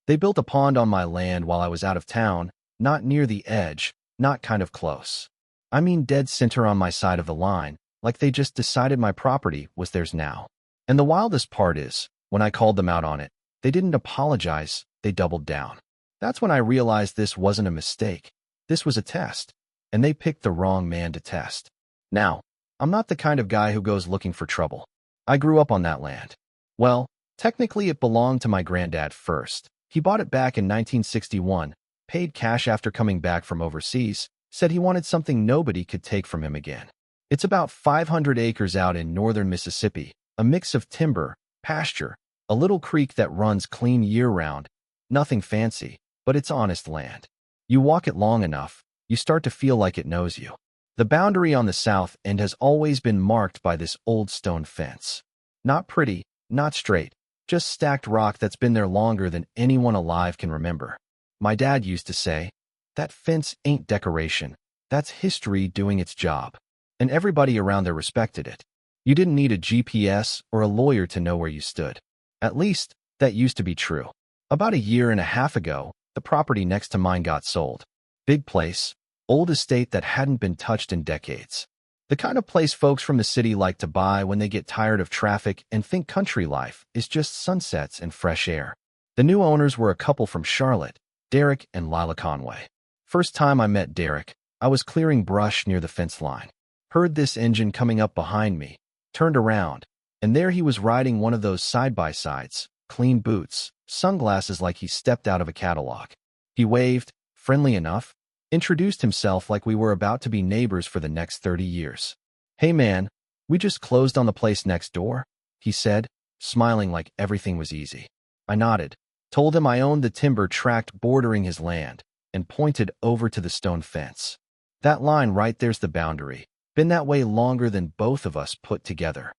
They built a pond on my land while I was out of town, not near the edge, not kind of close. I mean dead center on my side of the line, like they just decided my property was theirs now. And the wildest part is, when I called them out on it, they didn't apologize, they doubled down. That's when I realized this wasn't a mistake. This was a test, and they picked the wrong man to test. Now, I'm not the kind of guy who goes looking for trouble. I grew up on that land. Well, technically it belonged to my granddad first. He bought it back in 1961, paid cash after coming back from overseas, said he wanted something nobody could take from him again. It's about 500 acres out in northern Mississippi, a mix of timber, pasture, a little creek that runs clean year-round. Nothing fancy, but it's honest land. You walk it long enough, you start to feel like it knows you. The boundary on the south end has always been marked by this old stone fence. Not pretty, not straight, just stacked rock that's been there longer than anyone alive can remember. My dad used to say, "That fence ain't decoration, that's history doing its job." And everybody around there respected it. You didn't need a GPS or a lawyer to know where you stood. At least, that used to be true. About a year and a half ago, the property next to mine got sold. Big place, old estate that hadn't been touched in decades. The kind of place folks from the city like to buy when they get tired of traffic and think country life is just sunsets and fresh air. The new owners were a couple from Charlotte, Derek and Lila Conway. First time I met Derek, I was clearing brush near the fence line. Heard this engine coming up behind me, turned around, and there he was riding one of those side-by-sides, clean boots, sunglasses like he stepped out of a catalog. He waved, friendly enough, introduced himself like we were about to be neighbors for the next 30 years. "Hey man, we just closed on the place next door," he said, smiling like everything was easy. I nodded, told him I owned the timber tract bordering his land, and pointed over to the stone fence. "That line right there's the boundary. Been that way longer than both of us put together."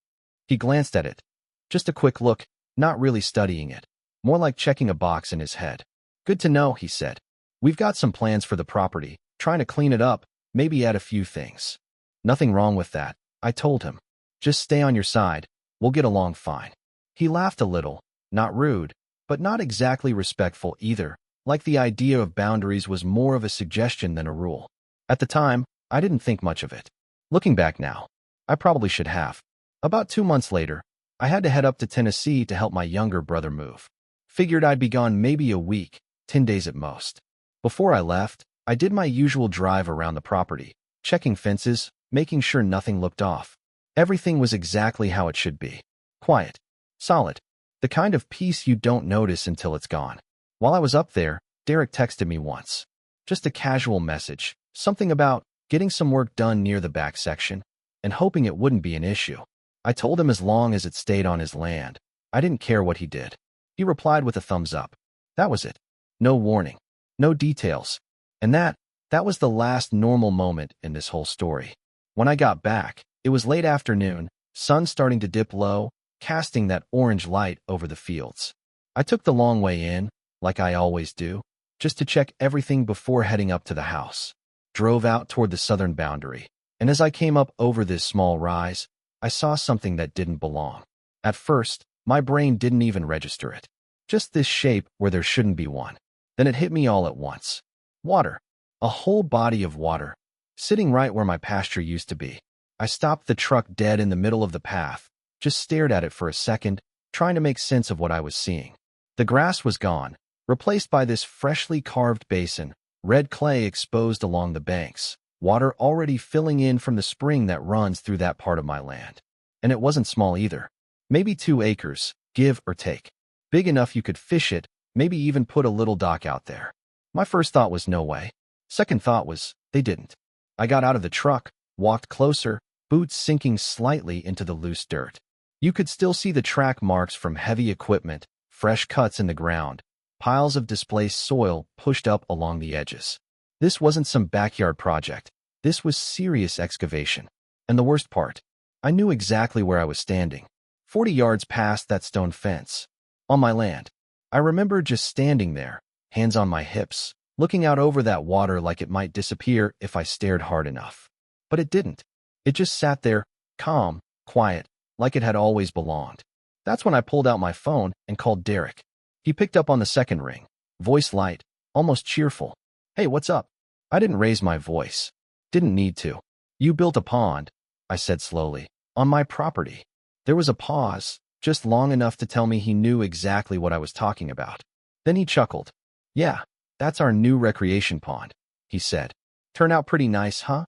He glanced at it. Just a quick look, not really studying it. More like checking a box in his head. "Good to know," he said. "We've got some plans for the property, trying to clean it up, maybe add a few things." "Nothing wrong with that," I told him. "Just stay on your side, we'll get along fine." He laughed a little, not rude, but not exactly respectful either, like the idea of boundaries was more of a suggestion than a rule. At the time, I didn't think much of it. Looking back now, I probably should have. About 2 months later, I had to head up to Tennessee to help my younger brother move. Figured I'd be gone maybe a week, 10 days at most. Before I left, I did my usual drive around the property, checking fences, making sure nothing looked off. Everything was exactly how it should be. Quiet. Solid. The kind of peace you don't notice until it's gone. While I was up there, Derek texted me once. Just a casual message, something about getting some work done near the back section, and hoping it wouldn't be an issue. I told him as long as it stayed on his land, I didn't care what he did. He replied with a thumbs up. That was it. No warning. No details. And that was the last normal moment in this whole story. When I got back, it was late afternoon, sun starting to dip low, casting that orange light over the fields. I took the long way in, like I always do, just to check everything before heading up to the house. Drove out toward the southern boundary, and as I came up over this small rise, I saw something that didn't belong. At first, my brain didn't even register it. Just this shape where there shouldn't be one. Then it hit me all at once. Water. A whole body of water, sitting right where my pasture used to be. I stopped the truck dead in the middle of the path, just stared at it for a second, trying to make sense of what I was seeing. The grass was gone, replaced by this freshly carved basin, red clay exposed along the banks, water already filling in from the spring that runs through that part of my land. And it wasn't small either. Maybe 2 acres, give or take. Big enough you could fish it, maybe even put a little dock out there. My first thought was no way. Second thought was, they didn't. I got out of the truck, walked closer, boots sinking slightly into the loose dirt. You could still see the track marks from heavy equipment, fresh cuts in the ground, piles of displaced soil pushed up along the edges. This wasn't some backyard project. This was serious excavation. And the worst part, I knew exactly where I was standing. 40 yards past that stone fence. On my land. I remember just standing there, hands on my hips, looking out over that water like it might disappear if I stared hard enough. But it didn't. It just sat there, calm, quiet, like it had always belonged. That's when I pulled out my phone and called Derek. He picked up on the second ring, Voice light, almost cheerful. Hey, what's up? I didn't raise my voice. Didn't need to. You built a pond, I said slowly, on my property. There was a pause, just long enough to tell me he knew exactly what I was talking about. Then he chuckled. Yeah, that's our new recreation pond, he said. Turn out pretty nice, huh?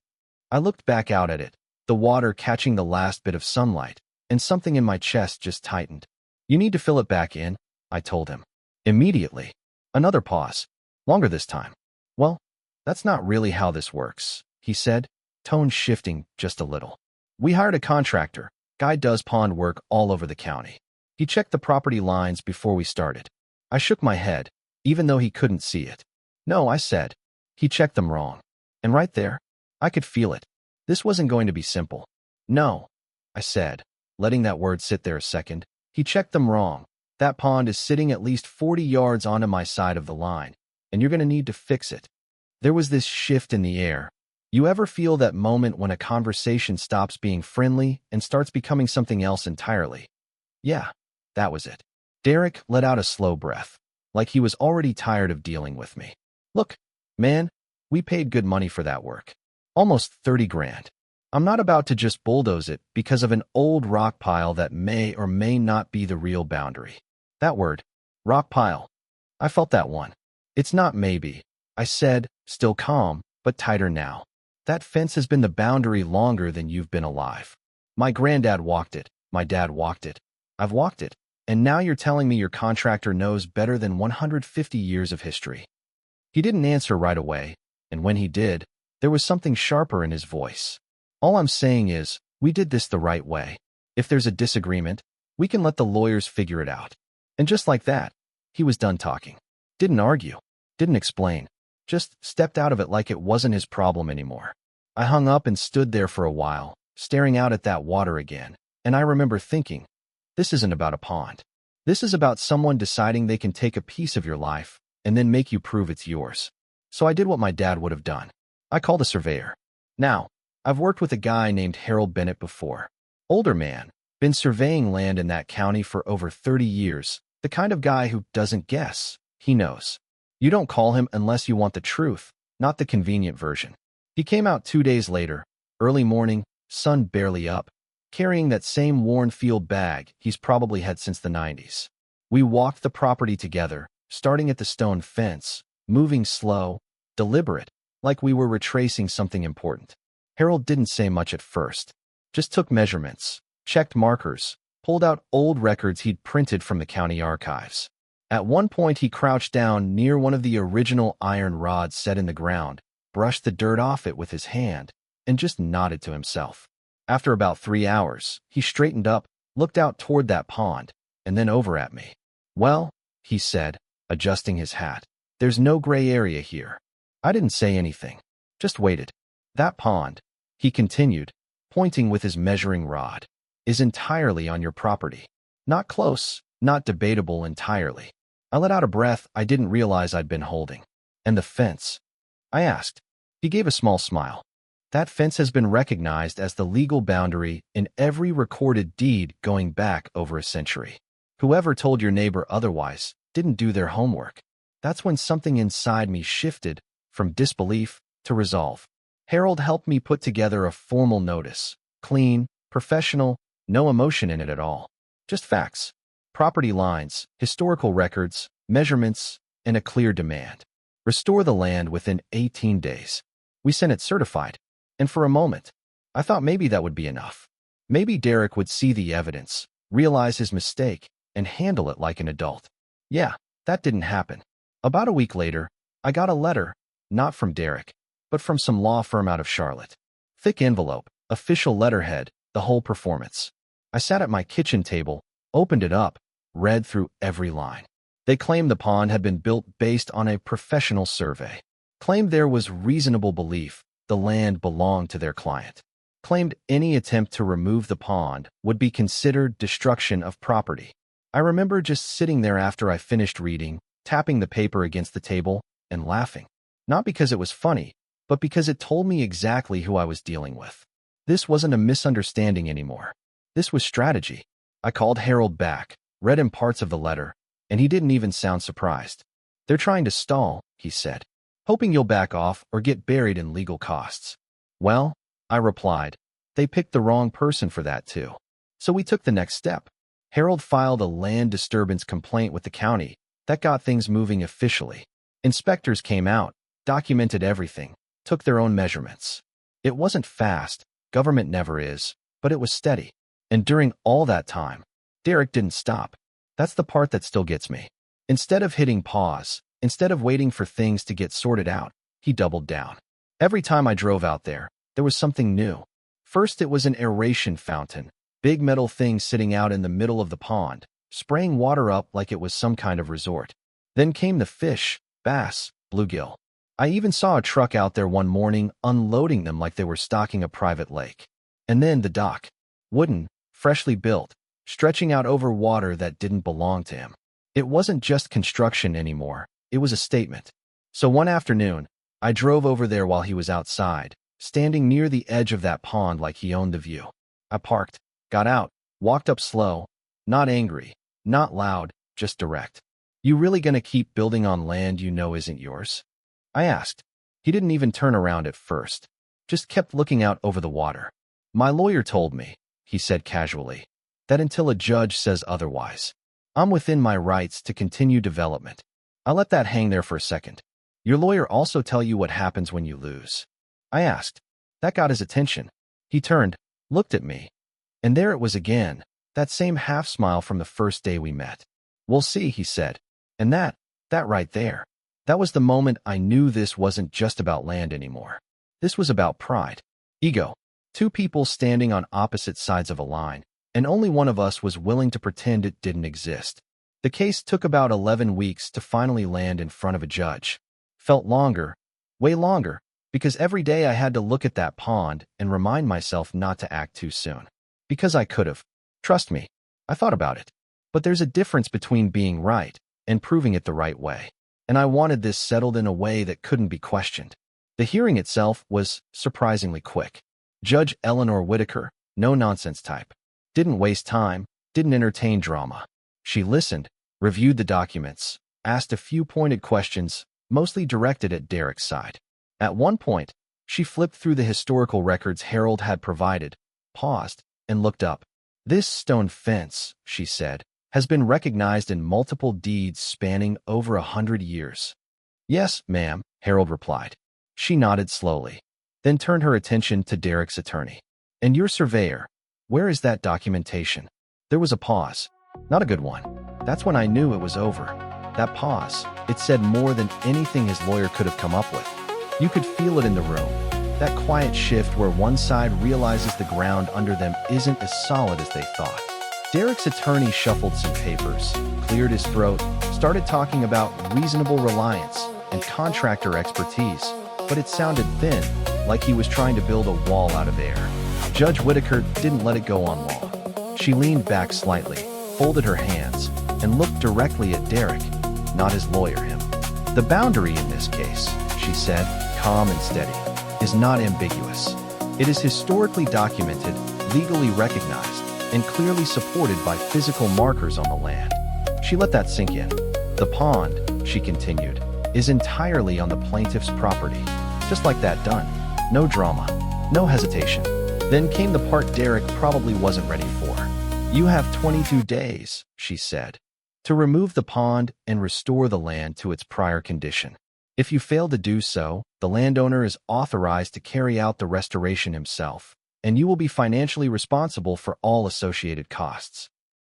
I looked back out at it, the water catching the last bit of sunlight, and something in my chest just tightened. You need to fill it back in, I told him. Immediately. Another pause. Longer this time. Well, that's not really how this works, he said, tone shifting just a little. We hired a contractor. Guy does pond work all over the county. He checked the property lines before we started. I shook my head, even though he couldn't see it. No, I said. He checked them wrong. And right there, I could feel it. This wasn't going to be simple. No, I said, letting that word sit there a second. He checked them wrong. That pond is sitting at least 40 yards onto my side of the line, and you're going to need to fix it. There was this shift in the air. You ever feel that moment when a conversation stops being friendly and starts becoming something else entirely? Yeah, that was it. Derek let out a slow breath, like he was already tired of dealing with me. Look, man, we paid good money for that work. Almost 30 grand. I'm not about to just bulldoze it because of an old rock pile that may or may not be the real boundary. That word, rock pile. I felt that one. It's not maybe, I said, still calm, but tighter now. That fence has been the boundary longer than you've been alive. My granddad walked it. My dad walked it. I've walked it. And now you're telling me your contractor knows better than 150 years of history. He didn't answer right away, and when he did, there was something sharper in his voice. All I'm saying is, we did this the right way. If there's a disagreement, we can let the lawyers figure it out. And just like that, he was done talking. Didn't argue. Didn't explain. Just stepped out of it like it wasn't his problem anymore. I hung up and stood there for a while, staring out at that water again, and I remember thinking, this isn't about a pond. This is about someone deciding they can take a piece of your life and then make you prove it's yours. So I did what my dad would have done. I called a surveyor. Now, I've worked with a guy named Harold Bennett before. Older man, been surveying land in that county for over 30 years, the kind of guy who doesn't guess. He knows. You don't call him unless you want the truth, not the convenient version. He came out 2 days later, early morning, sun barely up, carrying that same worn field bag he's probably had since the 90s. We walked the property together, starting at the stone fence, moving slow, deliberate, like we were retracing something important. Harold didn't say much at first, just took measurements, checked markers, pulled out old records he'd printed from the county archives. At one point, he crouched down near one of the original iron rods set in the ground, brushed the dirt off it with his hand, and just nodded to himself. After about 3 hours, he straightened up, looked out toward that pond, and then over at me. Well, he said, adjusting his hat, there's no gray area here. I didn't say anything, just waited. That pond, he continued, pointing with his measuring rod, is entirely on your property. Not close, not debatable entirely. I let out a breath I didn't realize I'd been holding. And the fence? I asked. He gave a small smile. That fence has been recognized as the legal boundary in every recorded deed going back over a century. Whoever told your neighbor otherwise didn't do their homework. That's when something inside me shifted from disbelief to resolve. Harold helped me put together a formal notice. Clean, professional, no emotion in it at all. Just facts. Property lines, historical records, measurements, and a clear demand. Restore the land within 18 days. We sent it certified. And for a moment, I thought maybe that would be enough. Maybe Derek would see the evidence, realize his mistake, and handle it like an adult. Yeah, that didn't happen. About a week later, I got a letter, not from Derek, but from some law firm out of Charlotte. Thick envelope, official letterhead, the whole performance. I sat at my kitchen table, opened it up, read through every line. They claimed the pond had been built based on a professional survey. Claimed there was reasonable belief the land belonged to their client. Claimed any attempt to remove the pond would be considered destruction of property. I remember just sitting there after I finished reading, tapping the paper against the table, and laughing. Not because it was funny, but because it told me exactly who I was dealing with. This wasn't a misunderstanding anymore. This was strategy. I called Harold back, read him parts of the letter, and he didn't even sound surprised. They're trying to stall, he said, hoping you'll back off or get buried in legal costs. Well, I replied, they picked the wrong person for that too. So we took the next step. Harold filed a land disturbance complaint with the county. That got things moving officially. Inspectors came out, documented everything, took their own measurements. It wasn't fast, government never is, but it was steady. And during all that time, Derek didn't stop. That's the part that still gets me. Instead of hitting pause, instead of waiting for things to get sorted out, he doubled down. Every time I drove out there was something new. First, it was an aeration fountain, big metal thing sitting out in the middle of the pond, spraying water up like it was some kind of resort. Then came the fish, bass, bluegill. I even saw a truck out there one morning unloading them like they were stocking a private lake. And then the dock. Wooden, freshly built, stretching out over water that didn't belong to him. It wasn't just construction anymore, it was a statement. So one afternoon, I drove over there while he was outside, standing near the edge of that pond like he owned the view. I parked, got out, walked up slow, not angry, not loud, just direct. You really gonna keep building on land you know isn't yours? I asked. He didn't even turn around at first, just kept looking out over the water. My lawyer told me, he said casually, that until a judge says otherwise, I'm within my rights to continue development. I let that hang there for a second. Your lawyer also tell you what happens when you lose? I asked. That got his attention. He turned, looked at me. And there it was again, that same half smile from the first day we met. We'll see, he said. And that right there. That was the moment I knew this wasn't just about land anymore. This was about pride. Ego. Two people standing on opposite sides of a line, and only one of us was willing to pretend it didn't exist. The case took about 11 weeks to finally land in front of a judge. Felt longer, way longer, because every day I had to look at that pond and remind myself not to act too soon. Because I could have. Trust me, I thought about it. But there's a difference between being right and proving it the right way. And I wanted this settled in a way that couldn't be questioned. The hearing itself was surprisingly quick. Judge Eleanor Whitaker, no-nonsense type. Didn't waste time, didn't entertain drama. She listened, reviewed the documents, asked a few pointed questions, mostly directed at Derek's side. At one point, she flipped through the historical records Harold had provided, paused, and looked up. This stone fence, she said, has been recognized in multiple deeds spanning over 100 years. Yes, ma'am, Harold replied. She nodded slowly, then turned her attention to Derek's attorney. And your surveyor, where is that documentation? There was a pause. Not a good one. That's when I knew it was over. That pause, it said more than anything his lawyer could have come up with. You could feel it in the room. That quiet shift where one side realizes the ground under them isn't as solid as they thought. Derek's attorney shuffled some papers, cleared his throat, started talking about reasonable reliance and contractor expertise, but it sounded thin, like he was trying to build a wall out of air. Judge Whitaker didn't let it go on long. She leaned back slightly, folded her hands, and looked directly at Derek, not his lawyer, him. The boundary in this case, she said, calm and steady, is not ambiguous. It is historically documented, legally recognized, and clearly supported by physical markers on the land. She let that sink in. The pond, she continued, is entirely on the plaintiff's property. Just like that done. No drama. No hesitation. Then came the part Derek probably wasn't ready for. You have 22 days, she said, to remove the pond and restore the land to its prior condition. If you fail to do so, the landowner is authorized to carry out the restoration himself, and you will be financially responsible for all associated costs.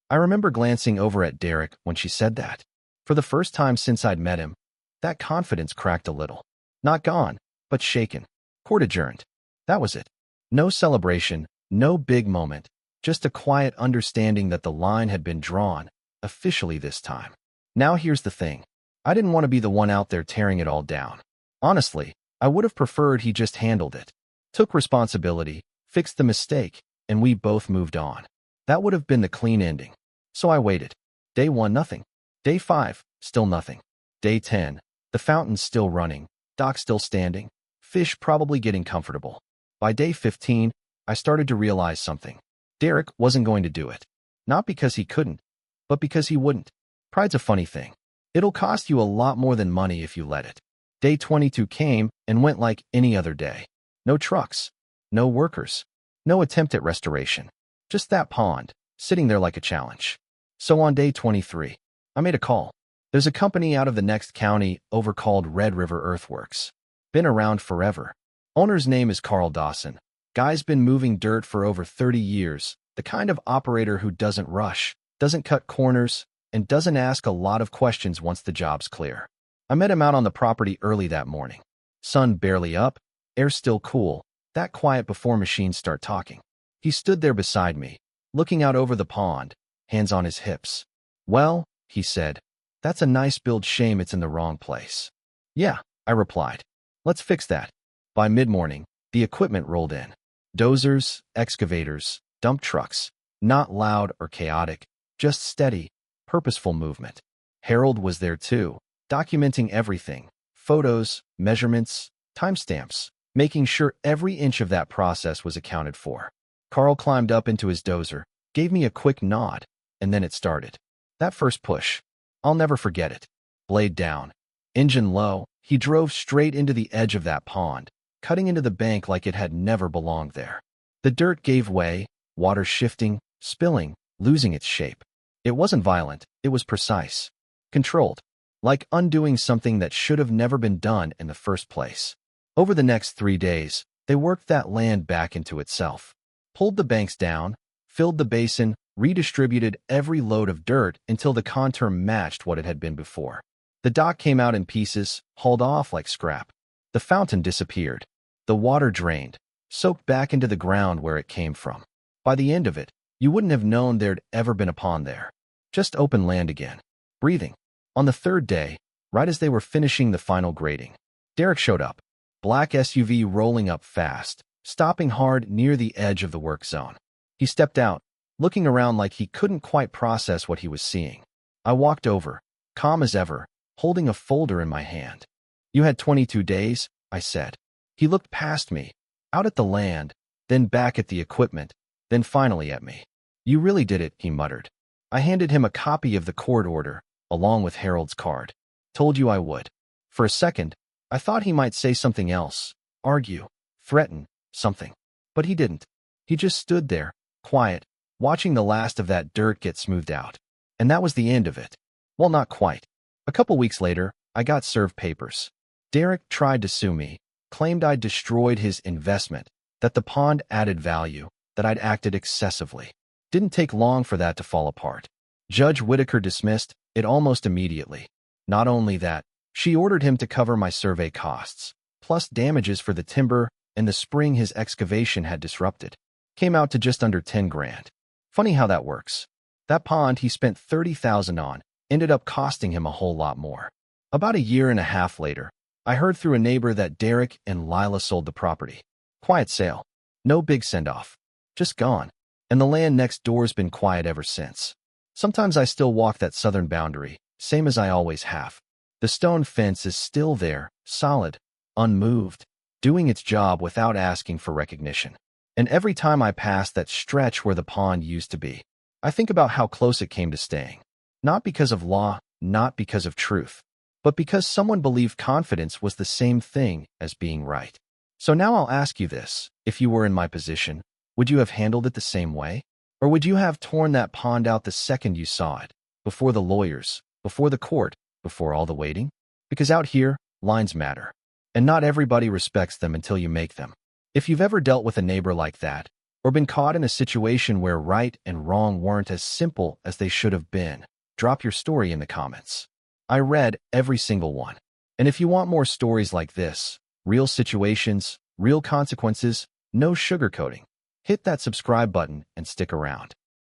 I remember glancing over at Derek when she said that. For the first time since I'd met him, that confidence cracked a little. Not gone, but shaken. Court adjourned. That was it. No celebration, no big moment, just a quiet understanding that the line had been drawn, officially this time. Now here's the thing. I didn't want to be the one out there tearing it all down. Honestly, I would have preferred he just handled it. Took responsibility, fixed the mistake, and we both moved on. That would have been the clean ending. So I waited. Day 1, nothing. Day 5, still nothing. Day 10, the fountain's still running, dock still standing, fish probably getting comfortable. By day 15, I started to realize something. Derek wasn't going to do it. Not because he couldn't, but because he wouldn't. Pride's a funny thing. It'll cost you a lot more than money if you let it. Day 22 came and went like any other day. No trucks, no workers, no attempt at restoration. Just that pond, sitting there like a challenge. So on day 23, I made a call. There's a company out of the next county over called Red River Earthworks. Been around forever. Owner's name is Carl Dawson. Guy's been moving dirt for over 30 years, the kind of operator who doesn't rush, doesn't cut corners, and doesn't ask a lot of questions once the job's clear. I met him out on the property early that morning. Sun barely up, air still cool, that quiet before machines start talking. He stood there beside me, looking out over the pond, hands on his hips. "Well," he said, "that's a nice build, shame it's in the wrong place." "Yeah," I replied. "Let's fix that." By mid-morning, the equipment rolled in. Dozers, excavators, dump trucks, not loud or chaotic, just steady, purposeful movement. Harold was there too, documenting everything, photos, measurements, timestamps, making sure every inch of that process was accounted for. Carl climbed up into his dozer, gave me a quick nod, and then it started. That first push, I'll never forget it. Blade down, engine low, he drove straight into the edge of that pond, cutting into the bank like it had never belonged there. The dirt gave way, water shifting, spilling, losing its shape. It wasn't violent, it was precise, controlled, like undoing something that should have never been done in the first place. Over the next 3 days, they worked that land back into itself, pulled the banks down, filled the basin, redistributed every load of dirt until the contour matched what it had been before. The dock came out in pieces, hauled off like scrap. The fountain disappeared. The water drained, soaked back into the ground where it came from. By the end of it, you wouldn't have known there'd ever been a pond there. Just open land again, breathing. On the third day, right as they were finishing the final grading, Derek showed up, black SUV rolling up fast, stopping hard near the edge of the work zone. He stepped out, looking around like he couldn't quite process what he was seeing. I walked over, calm as ever, holding a folder in my hand. "You had 22 days, I said. He looked past me, out at the land, then back at the equipment, then finally at me. "You really did it," he muttered. I handed him a copy of the court order, along with Harold's card. "Told you I would." For a second, I thought he might say something else, argue, threaten, something. But he didn't. He just stood there, quiet, watching the last of that dirt get smoothed out. And that was the end of it. Well, not quite. A couple weeks later, I got served papers. Derek tried to sue me, claimed I'd destroyed his investment, that the pond added value, that I'd acted excessively. Didn't take long for that to fall apart. Judge Whitaker dismissed it almost immediately. Not only that, she ordered him to cover my survey costs, plus damages for the timber and the spring his excavation had disrupted. Came out to just under 10 grand. Funny how that works. That pond he spent $30,000 on ended up costing him a whole lot more. About a year and a half later, I heard through a neighbor that Derek and Lila sold the property. Quiet sale. No big send-off. Just gone. And the land next door's been quiet ever since. Sometimes I still walk that southern boundary, same as I always have. The stone fence is still there, solid, unmoved, doing its job without asking for recognition. And every time I pass that stretch where the pond used to be, I think about how close it came to staying. Not because of law, not because of truth, but because someone believed confidence was the same thing as being right. So now I'll ask you this. If you were in my position, would you have handled it the same way? Or would you have torn that pond out the second you saw it? Before the lawyers, before the court, before all the waiting? Because out here, lines matter. And not everybody respects them until you make them. If you've ever dealt with a neighbor like that, or been caught in a situation where right and wrong weren't as simple as they should have been, drop your story in the comments. I read every single one. And if you want more stories like this, real situations, real consequences, no sugarcoating, hit that subscribe button and stick around.